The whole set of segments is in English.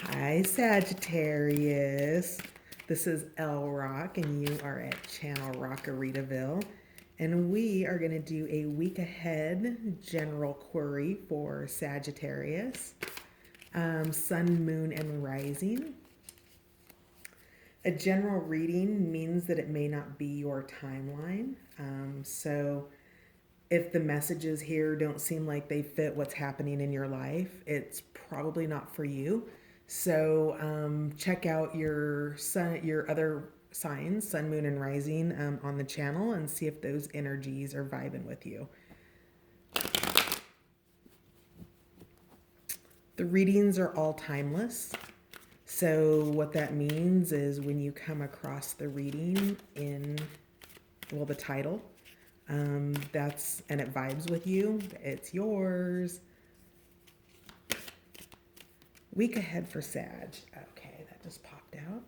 Hi, Sagittarius. This is El Rock, and you are at Channel Rockaritaville. And we are going to do a week ahead general query for Sagittarius, Sun, Moon, and Rising. A general reading means that it may not be your timeline. So if the messages here don't seem like they fit what's happening in your life, it's probably not for you. So check out your sun, your other signs, sun, moon, and rising on the channel, and see if those energies are vibing with you. The readings are all timeless. So what that means is when you come across the reading in, well, the title, and it vibes with you, it's yours. Week ahead for Sag. Okay, that just popped out.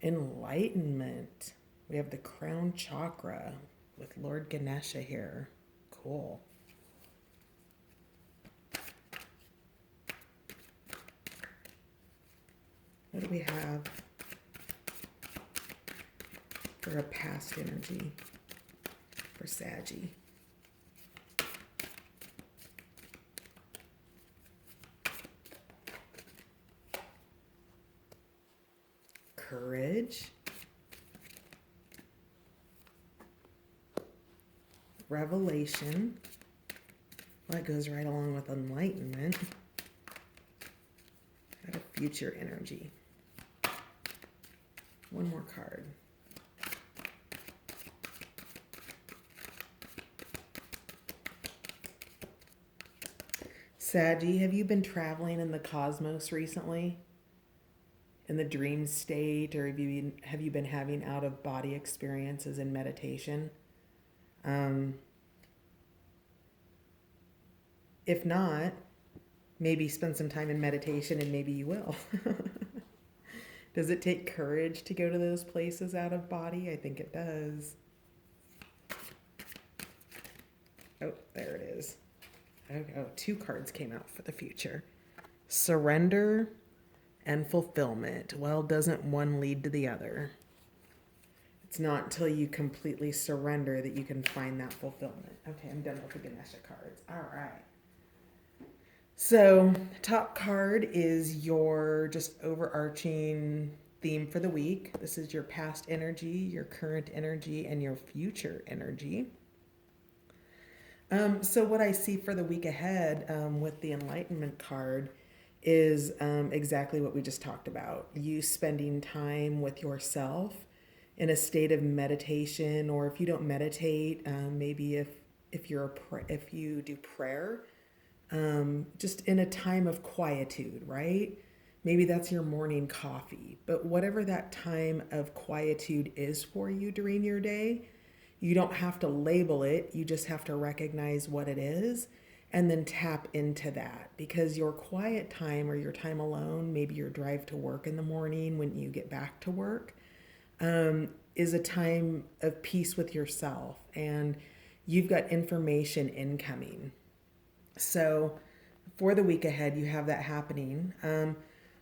Enlightenment. We have the crown chakra with Lord Ganesha here. Cool. What do we have for a past energy for Saggy? Courage, revelation. Well, that goes right along with enlightenment. Got a future energy. One more card. Saggy, have you been traveling in the cosmos recently? In the dream state, or have you been having out of body experiences in meditation? If not, maybe spend some time in meditation and maybe you will. Does it take courage to go to those places out of body? I think it does. Oh, there it is. Oh, two cards came out for the future. Surrender and fulfillment. Well, doesn't one lead to the other? It's not until you completely surrender that you can find that fulfillment. Okay, I'm done with the Ganesha cards. All right. So, top card is your just overarching theme for the week. This is your past energy, your current energy, and your future energy. So what I see for the week ahead with the Enlightenment card is exactly what we just talked about. You spending time with yourself in a state of meditation, or if you don't meditate, maybe if you do prayer, just in a time of quietude, right? Maybe that's your morning coffee, but whatever that time of quietude is for you during your day, you don't have to label it. You just have to recognize what it is and then tap into that, because your quiet time or your time alone, maybe your drive to work in the morning when you get back to work, is a time of peace with yourself, and you've got information incoming. So for the week ahead, you have that happening.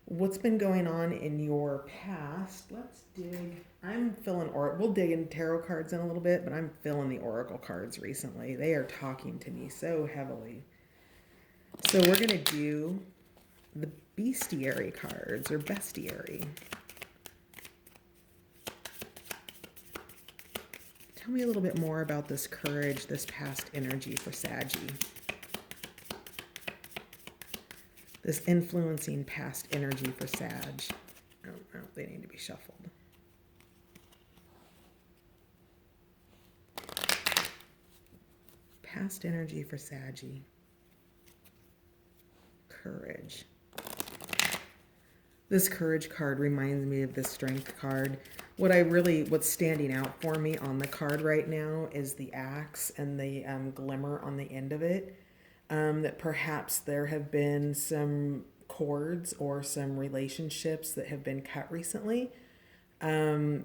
What's been going on in your past? Let's dig. I'm filling we'll dig in tarot cards in a little bit, but I'm filling the oracle cards recently. They are talking to me so heavily. So we're going to do the bestiary cards, or bestiary. Tell me a little bit more about this courage, this past energy for Saggy. This influencing past energy for Sag. Oh, they need to be shuffled. Past energy for Saggy. Courage. This courage card reminds me of the strength card. What's standing out for me on the card right now is the axe and the glimmer on the end of it. That perhaps there have been some cords or some relationships that have been cut recently. That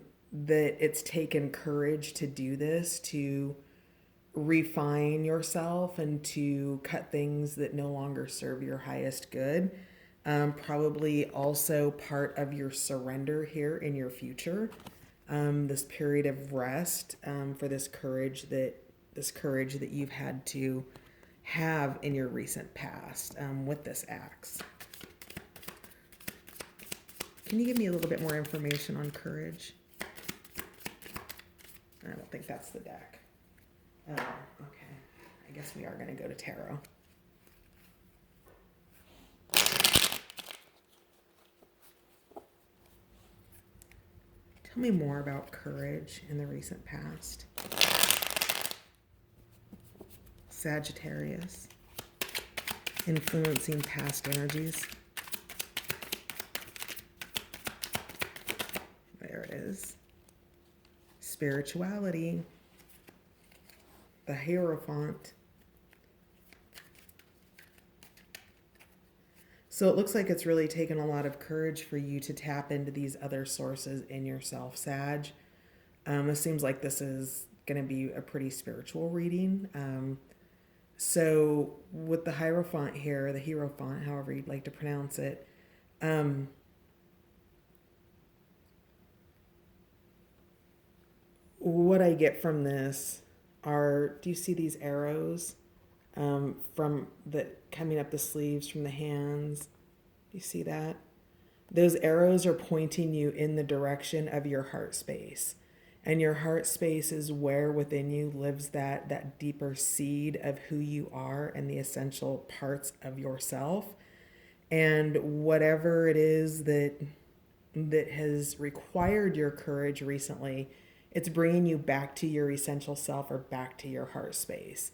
it's taken courage to do this, to refine yourself and to cut things that no longer serve your highest good. Probably also part of your surrender here in your future. This period of rest, for this courage that you've had to have in your recent past, with this axe. Can you give me a little bit more information on courage? I don't think that's the deck. Oh, okay. I guess we are going to go to tarot. Tell me more about courage in the recent past. Sagittarius. Influencing past energies. There it is. Spirituality. The Hierophant. So it looks like it's really taken a lot of courage for you to tap into these other sources in yourself, Sag. It seems like this is going to be a pretty spiritual reading. So with the Hierophant here, the Hierophant, however you'd like to pronounce it, what I get from this are, do you see these arrows from the coming up the sleeves from the hands? Do you see that? Those arrows are pointing you in the direction of your heart space. And your heart space is where within you lives that deeper seed of who you are and the essential parts of yourself. And whatever it is that has required your courage recently, it's bringing you back to your essential self or back to your heart space.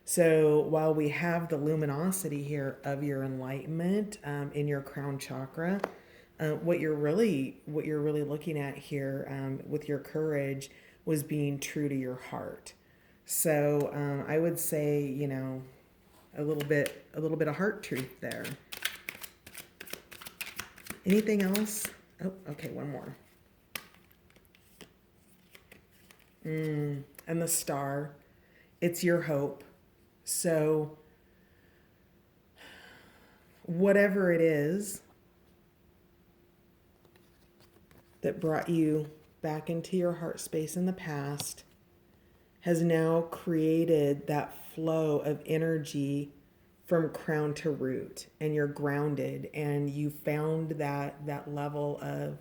So while we have the luminosity here of your enlightenment in your crown chakra, what you're really looking at here with your courage was being true to your heart. So I would say, you know, a little bit of heart truth there. Anything else? Oh, okay, one more. And the star, it's your hope. So whatever it is that brought you back into your heart space in the past has now created that flow of energy from crown to root, and you're grounded, and you found that level of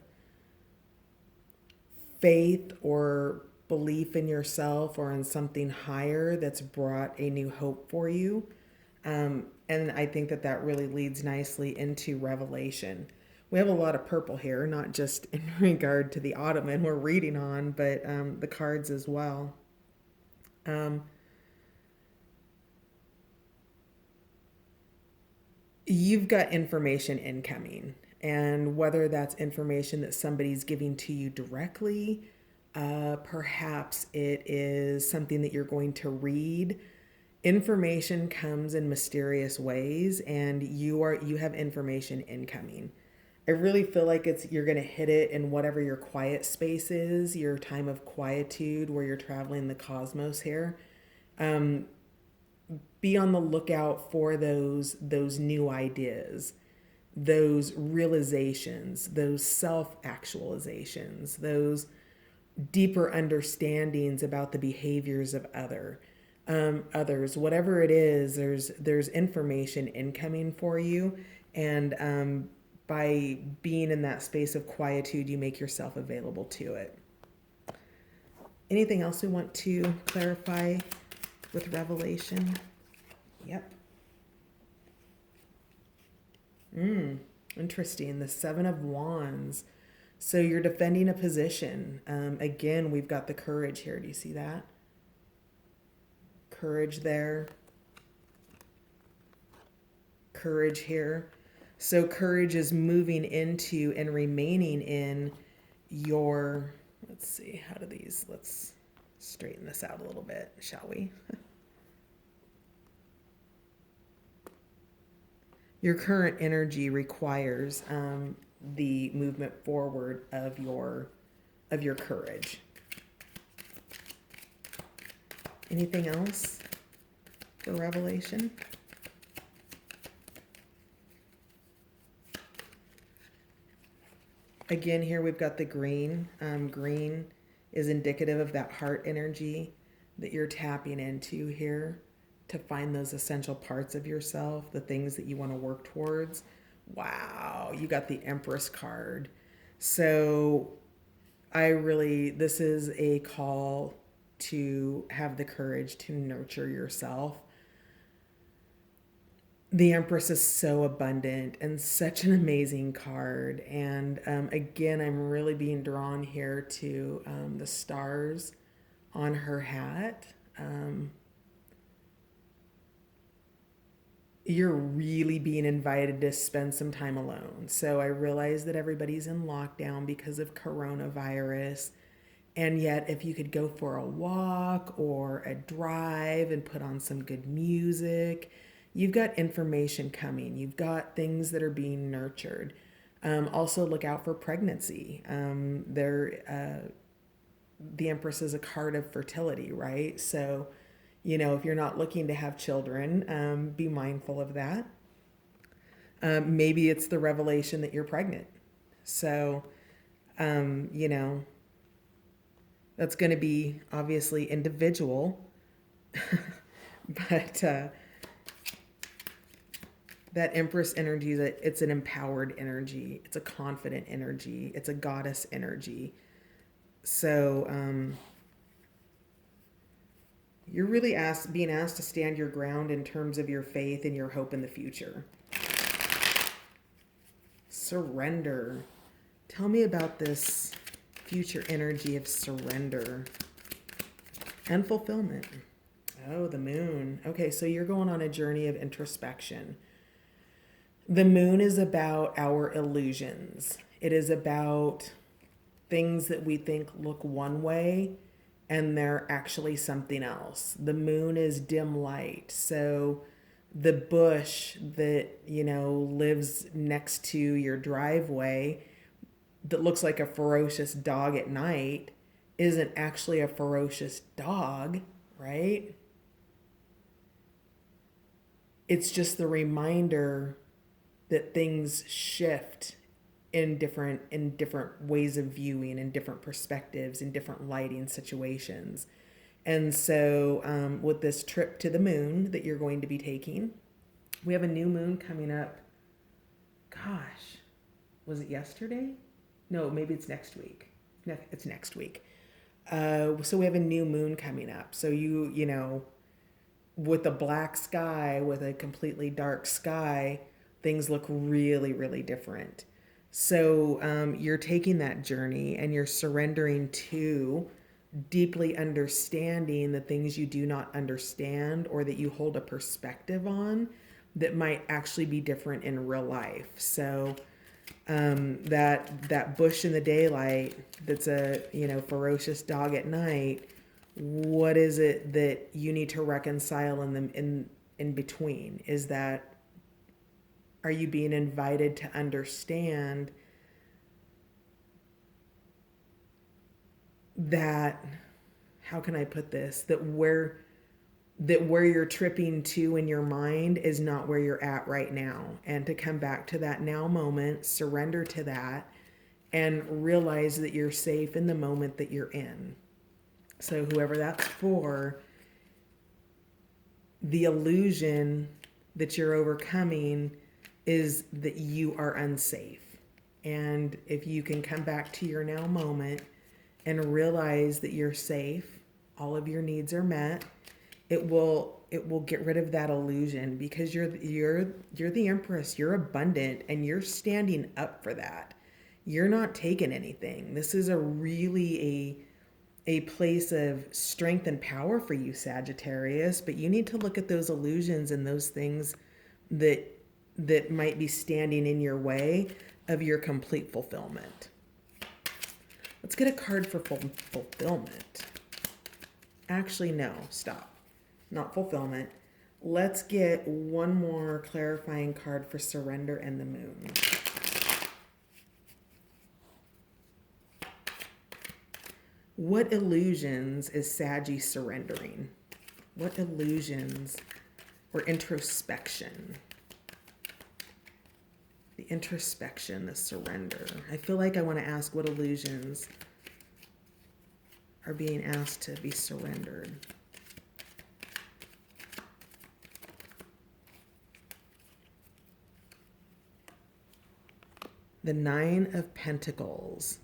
faith or belief in yourself or in something higher that's brought a new hope for you. And I think that really leads nicely into revelation. We have a lot of purple here, not just in regard to the ottoman we're reading on, but the cards as well. You've got information incoming, and whether that's information that somebody's giving to you directly, perhaps it is something that you're going to read. Information comes in mysterious ways, and you have information incoming. I really feel like you're going to hit it in whatever your quiet space is, your time of quietude where you're traveling the cosmos here. Be on the lookout for those new ideas, those realizations, those self-actualizations, those deeper understandings about the behaviors of others. Whatever it is, there's information incoming for you, and by being in that space of quietude, you make yourself available to it. Anything else we want to clarify with revelation? Yep. Interesting. The Seven of Wands. So you're defending a position. Again, we've got the courage here. Do you see that? Courage there. Courage here. So courage is moving into and remaining in your, let's see, let's straighten this out a little bit, shall we? Your current energy requires the movement forward of your courage. Anything else for revelation? Again, here we've got the green. Green is indicative of that heart energy that you're tapping into here to find those essential parts of yourself, the things that you want to work towards. Wow, you got the Empress card. So this is a call to have the courage to nurture yourself. The Empress is so abundant and such an amazing card. And again, I'm really being drawn here to the stars on her hat. You're really being invited to spend some time alone. So I realize that everybody's in lockdown because of coronavirus. And yet, if you could go for a walk or a drive and put on some good music, you've got information coming. You've got things that are being nurtured. Also, look out for pregnancy. The Empress is a card of fertility, right? So, if you're not looking to have children, be mindful of that. Maybe it's the revelation that you're pregnant. So, that's going to be obviously individual, but that Empress energy, it's an empowered energy. It's a confident energy. It's a goddess energy. So you're really being asked to stand your ground in terms of your faith and your hope in the future. Surrender. Tell me about this future energy of surrender and fulfillment. Oh, the moon. Okay, so you're going on a journey of introspection. The moon is about our illusions. It is about things that we think look one way and they're actually something else. The moon is dim light. So the bush that, lives next to your driveway that looks like a ferocious dog at night isn't actually a ferocious dog, right? It's just the reminder that things shift in different ways of viewing, in different perspectives, in different lighting situations. And so with this trip to the moon that you're going to be taking, we have a new moon coming up. Gosh, was it yesterday? No, maybe it's next week. It's next week. So we have a new moon coming up. So with a black sky, with a completely dark sky, things look really, really different. So you're taking that journey and you're surrendering to deeply understanding the things you do not understand or that you hold a perspective on that might actually be different in real life. So that bush in the daylight that's a ferocious dog at night, what is it that you need to reconcile in between? Are you being invited to understand that, how can I put this, that where you're tripping to in your mind is not where you're at right now, and to come back to that now moment, surrender to that, and realize that you're safe in the moment that you're in. So whoever that's for, the illusion that you're overcoming is that you are unsafe. And if you can come back to your now moment and realize that you're safe, all of your needs are met, it will get rid of that illusion, because you're the Empress, you're abundant, and you're standing up for that. You're not taking anything. This is a really a place of strength and power for you, Sagittarius, but you need to look at those illusions and those things that might be standing in your way of your complete fulfillment. Let's get a card for fulfillment. Actually, no, stop. Not fulfillment. Let's get one more clarifying card for surrender and the moon. What illusions is Saggy surrendering? What illusions or introspection? The introspection, the surrender. I feel like I want to ask what illusions are being asked to be surrendered. The Nine of Pentacles.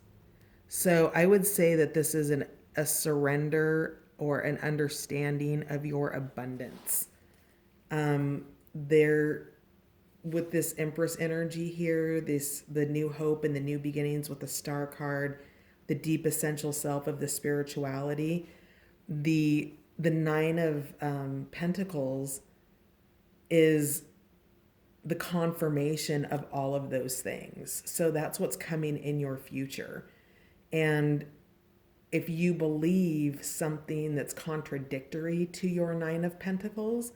So I would say that this is a surrender or an understanding of your abundance. There, with this Empress energy here, the new hope and the new beginnings with the Star card, the deep essential self of the spirituality, the Nine of Pentacles is the confirmation of all of those things. So that's what's coming in your future. And if you believe something that's contradictory to your Nine of Pentacles,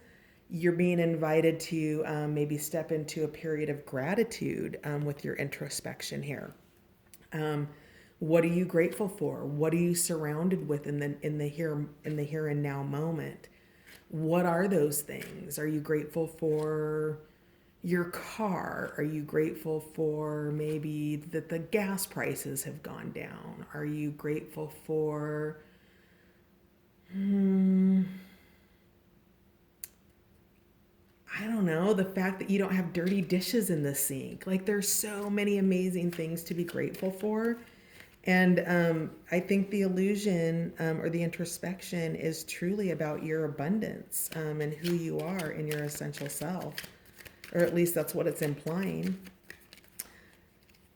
you're being invited to maybe step into a period of gratitude with your introspection here. What are you grateful for? What are you surrounded with in the here and now moment? What are those things? Are you grateful for your car? Are you grateful for maybe that the gas prices have gone down? Are you grateful for I don't know, the fact that you don't have dirty dishes in the sink? Like, there's so many amazing things to be grateful for. And I think the illusion or the introspection is truly about your abundance and who you are in your essential self. Or at least that's what it's implying.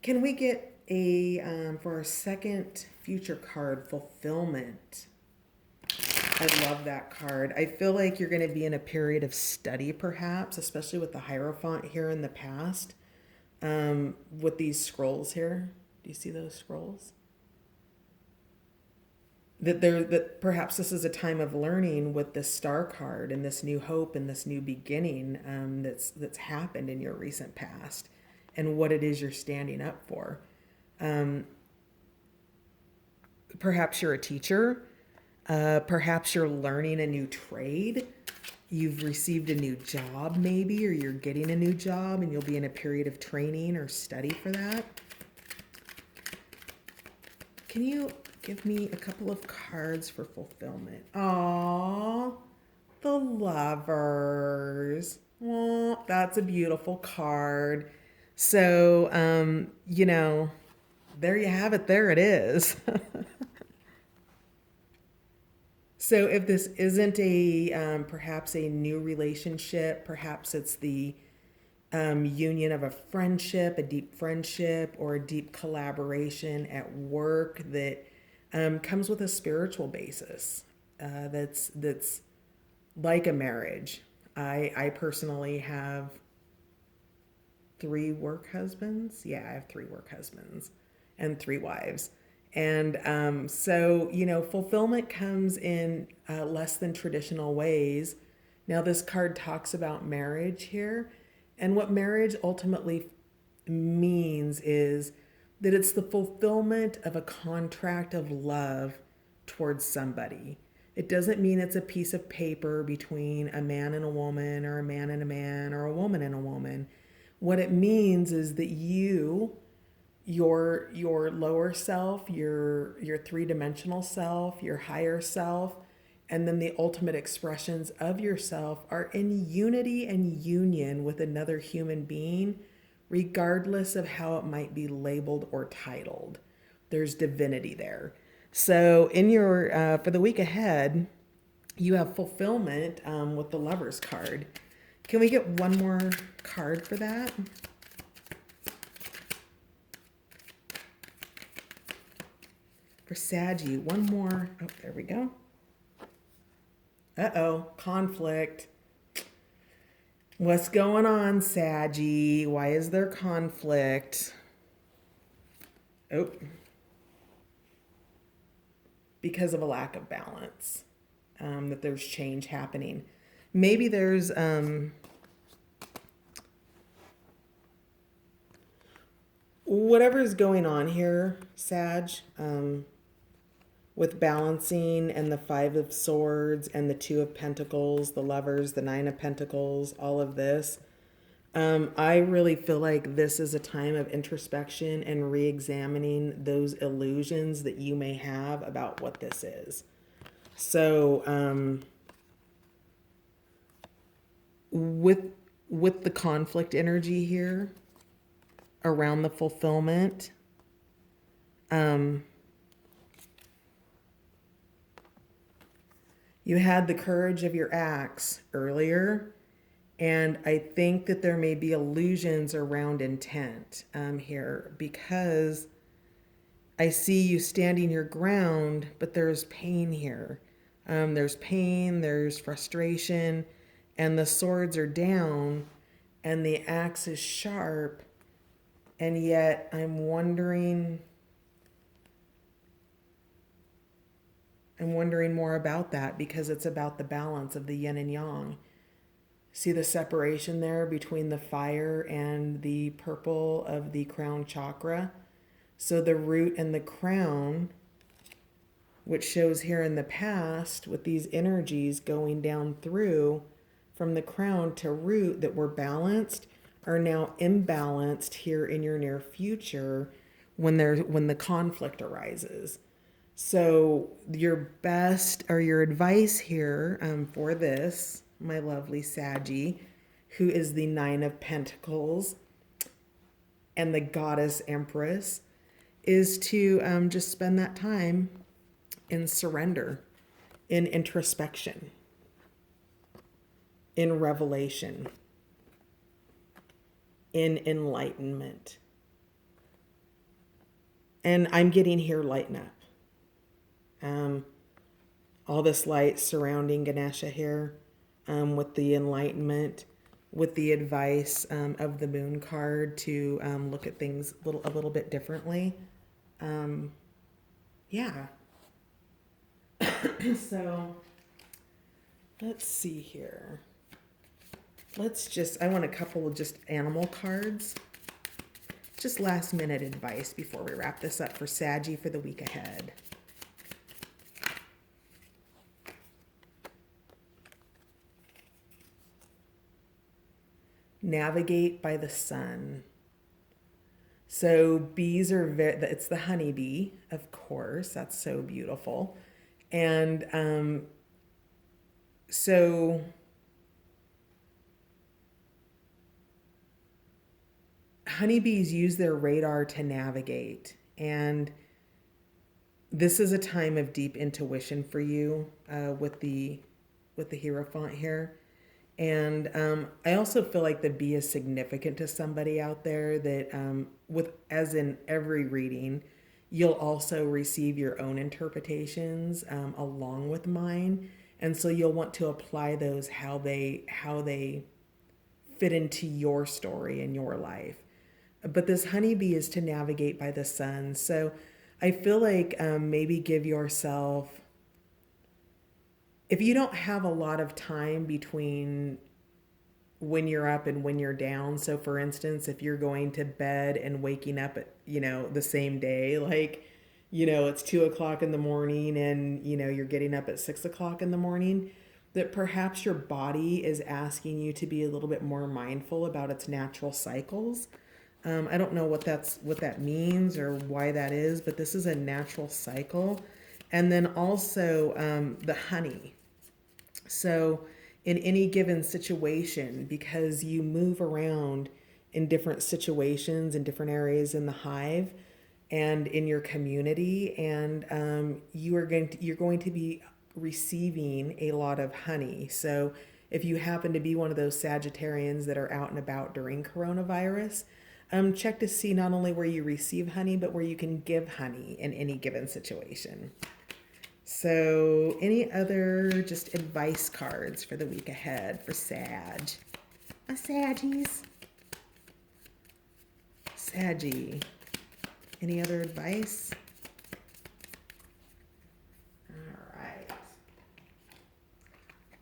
Can we get for our second future card, fulfillment? I love that card. I feel like you're going to be in a period of study, perhaps, especially with the Hierophant here in the past, with these scrolls here. Do you see those scrolls? That perhaps this is a time of learning with this Star card and this new hope and this new beginning that's happened in your recent past, and what it is you're standing up for. Perhaps you're a teacher. Perhaps you're learning a new trade. You've received a new job maybe, or you're getting a new job and you'll be in a period of training or study for that. Can you give me a couple of cards for fulfillment? Aww, the Lovers. Well, that's a beautiful card. So, there you have it. There it is. So if this isn't perhaps a new relationship, perhaps it's the union of a friendship, a deep friendship, or a deep collaboration at work that comes with a spiritual basis. That's like a marriage. I personally have 3 work husbands. Yeah, I have 3 work husbands and 3 wives. And so, fulfillment comes in less than traditional ways. Now, this card talks about marriage here. And what marriage ultimately means is that it's the fulfillment of a contract of love towards somebody. It doesn't mean it's a piece of paper between a man and a woman, or a man and a man, or a woman and a woman. What it means is that your lower self, your 3-dimensional self, your higher self, and then the ultimate expressions of yourself are in unity and union with another human being, regardless of how it might be labeled or titled. There's divinity there. So in your for the week ahead, you have fulfillment with the Lovers card. Can we get one more card for that? For Saggy, one more. Oh, there we go. Uh-oh, conflict. What's going on, Saggy? Why is there conflict? Oh. Because of a lack of balance. That there's change happening. Maybe there's whatever's going on here, Sag, with balancing and the 5 of Swords and the 2 of Pentacles, the Lovers, the 9 of Pentacles, all of this. I really feel like this is a time of introspection and re-examining those illusions that you may have about what this is. So, with the conflict energy here around the fulfillment, you had the courage of your acts earlier, and I think that there may be illusions around intent here, because I see you standing your ground, but there's pain here. There's pain, there's frustration, and the swords are down, and the axe is sharp, and yet I'm wondering more about that, because it's about the balance of the yin and yang. See the separation there between the fire and the purple of the crown chakra? So the root and the crown, which shows here in the past with these energies going down through from the crown to root that were balanced, are now imbalanced here in your near future when the conflict arises. So your best, or your advice here for this, my lovely Saggy, who is the Nine of Pentacles and the Goddess Empress, is to just spend that time in surrender, in introspection, in revelation, in enlightenment. And I'm getting here, lighten up. All this light surrounding Ganesha here, with the enlightenment, with the advice of the moon card to look at things a little bit differently. Yeah. So let's see here. I want a couple of just animal cards. Just last minute advice before we wrap this up for Saggy for the week ahead. Navigate by the sun. So bees are it's the honeybee, of course. That's so beautiful. And so honeybees use their radar to navigate. And this is a time of deep intuition for you with the Hierophant here. And I also feel like the bee is significant to somebody out there that, as in every reading, you'll also receive your own interpretations along with mine, and so you'll want to apply those how they fit into your story and your life. But this honeybee is to navigate by the sun, so I feel like maybe give yourself. If you don't have a lot of time between when you're up and when you're down, so for instance, if you're going to bed and waking up at, the same day, like, it's 2:00 in the morning and, you're getting up at 6:00 in the morning, that perhaps your body is asking you to be a little bit more mindful about its natural cycles. I don't know what that means or why that is, but this is a natural cycle. And then also the honey. So in any given situation, because you move around in different situations in different areas in the hive and in your community, and you're going to be receiving a lot of honey. So if you happen to be one of those Sagittarians that are out and about during coronavirus, check to see not only where you receive honey, but where you can give honey in any given situation. So any other just advice cards for the week ahead for Sag? My Saggies. Saggy. Any other advice? All right.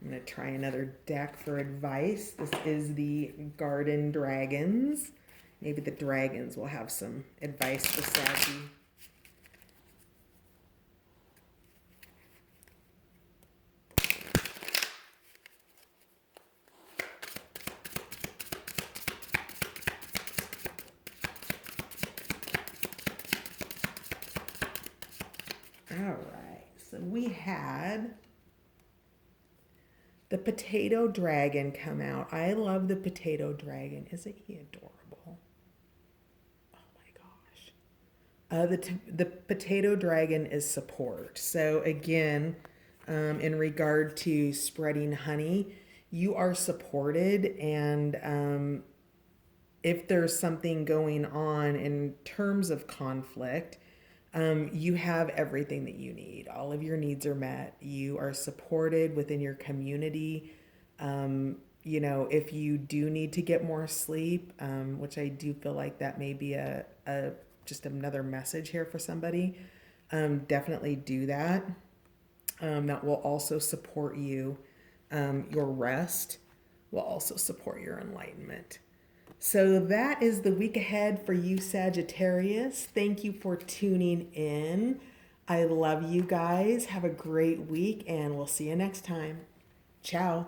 I'm going to try another deck for advice. This is the Garden Dragons. Maybe the dragons will have some advice for Saggy. All right. So we had the potato dragon come out. I love the potato dragon. Isn't he adorable? Oh my gosh. The potato dragon is support. So again, in regard to spreading honey, you are supported, and if there's something going on in terms of conflict, you have everything that you need. All of your needs are met. You are supported within your community. If you do need to get more sleep, which I do feel like that may be a just another message here for somebody, definitely do that. That will also support you. Your rest will also support your enlightenment. So that is the week ahead for you, Sagittarius. Thank you for tuning in. I love you guys. Have a great week, and we'll see you next time. Ciao.